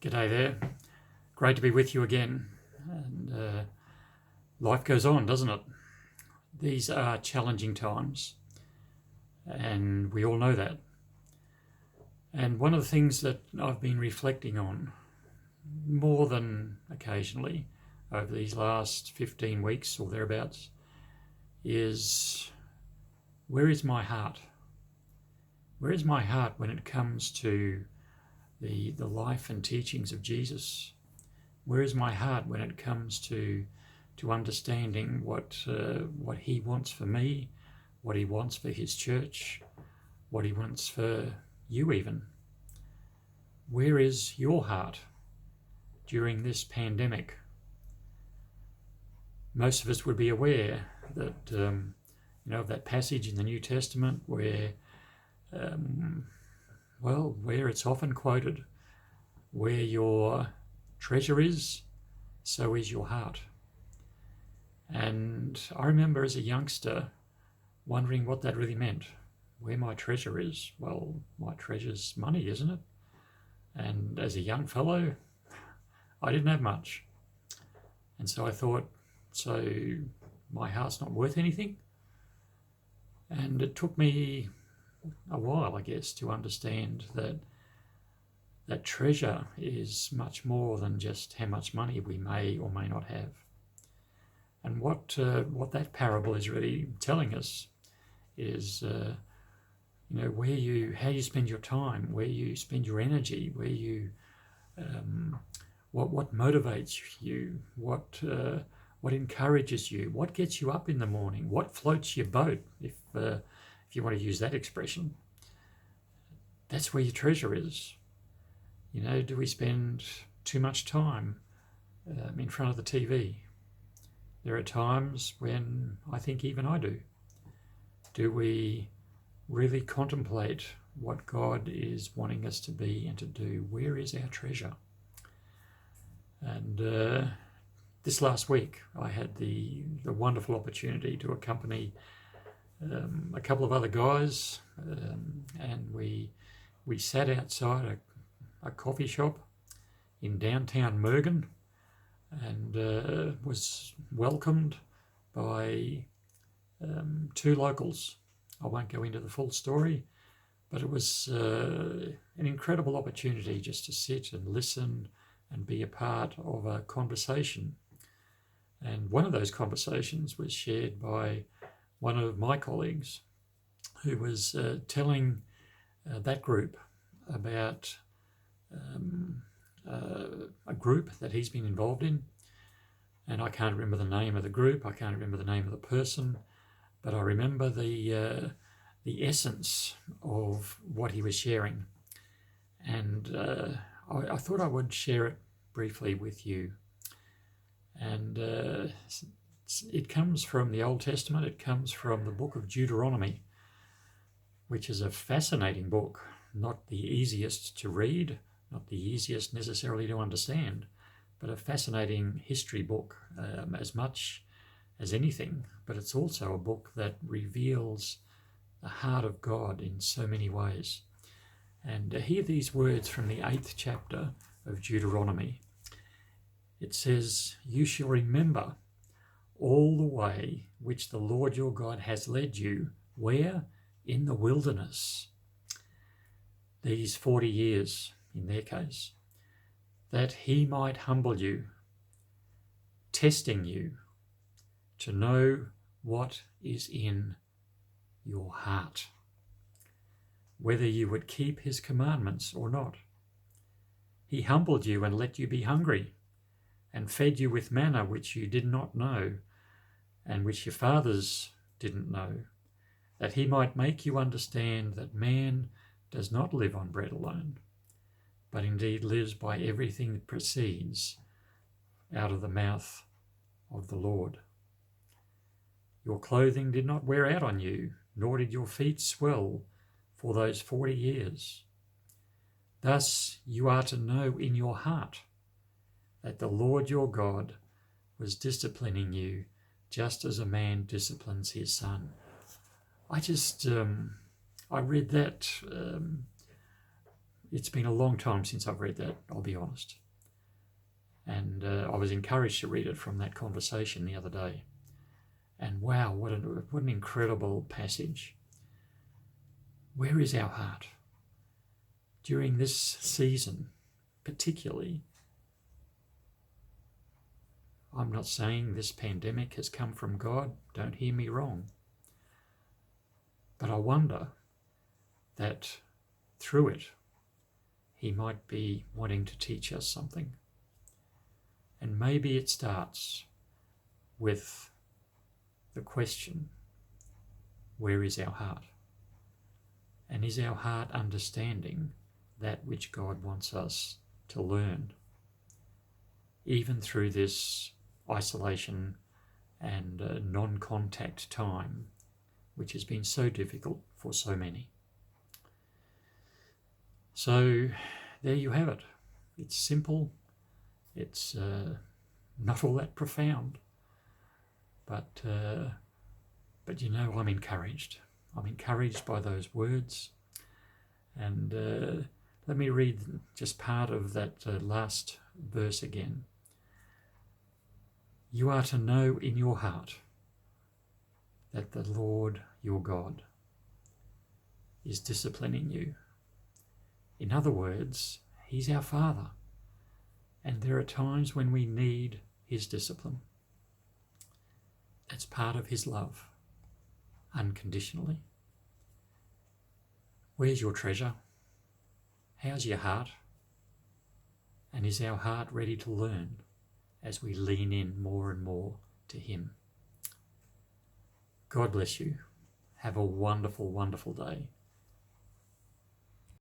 G'day there. Great to be with you again. And life goes on, doesn't it? These are challenging times, and we all know that. And one of the things that I've been reflecting on more than occasionally over these last 15 weeks or thereabouts is, where is my heart? Where is my heart when it comes to the life and teachings of Jesus? Where is my heart when it comes to understanding what he wants for me, what he wants for his church, what he wants for you even? Where is your heart during this pandemic? Most of us would be aware that, of that passage in the New Testament where where it's often quoted, where your treasure is, so is your heart. And I remember as a youngster wondering what that really meant. Where my treasure is, well, my treasure's money, isn't it? And as a young fellow, I didn't have much. And so I thought, so my heart's not worth anything? And it took me a while, I guess, to understand that treasure is much more than just how much money we may or may not have. And what that parable is really telling us is, how you spend your time, where you spend your energy, where you, what motivates you, what encourages you, what gets you up in the morning, what floats your boat, if you want to use that expression. That's where your treasure is. Do we spend too much time in front of the TV? There are times when I think even I do. Do we really contemplate what God is wanting us to be and to do? Where is our treasure? And this last week, I had the wonderful opportunity to accompany a couple of other guys, and we sat outside a coffee shop in downtown Mergen, and was welcomed by two locals. I won't go into the full story, but it was an incredible opportunity just to sit and listen and be a part of a conversation. And one of those conversations was shared by one of my colleagues, who was telling that group about a group that he's been involved in. And I can't remember the name of the group, I can't remember the name of the person, but I remember the essence of what he was sharing. And I thought I would share it briefly with you. And it comes from the Old Testament. It comes from the book of Deuteronomy, which is a fascinating book, not the easiest to read, not the easiest necessarily to understand, but a fascinating history book as much as anything. But it's also a book that reveals the heart of God in so many ways. And hear these words from the 8th chapter of Deuteronomy. It says, "You shall remember all the way which the Lord your God has led you." Where? In the wilderness. These 40 years, in their case, that he might humble you, testing you to know what is in your heart, whether you would keep his commandments or not. He humbled you and let you be hungry, and fed you with manna which you did not know, and which your fathers didn't know, that he might make you understand that man does not live on bread alone, but indeed lives by everything that proceeds out of the mouth of the Lord. Your clothing did not wear out on you, nor did your feet swell for those 40 years. Thus you are to know in your heart that the Lord your God was disciplining you just as a man disciplines his son. I read that It's been a long time since I've read that, I'll be honest. And I was encouraged to read it from that conversation the other day. And wow, what an incredible passage. Where is our heart? During this season, particularly, I'm not saying this pandemic has come from God, don't hear me wrong. But I wonder that through it, he might be wanting to teach us something. And maybe it starts with the question, where is our heart? And is our heart understanding that which God wants us to learn, even through this isolation and non-contact time, which has been so difficult for so many? So there you have it. It's simple. It's not all that profound, but you know, I'm encouraged. I'm encouraged by those words. And let me read just part of that last verse again. You are to know in your heart that the Lord your God is disciplining you. In other words, he's our Father, and there are times when we need his discipline. That's part of his love, unconditionally. Where's your treasure? How's your heart? And is our heart ready to learn as we lean in more and more to him? God bless you. Have a wonderful, wonderful day.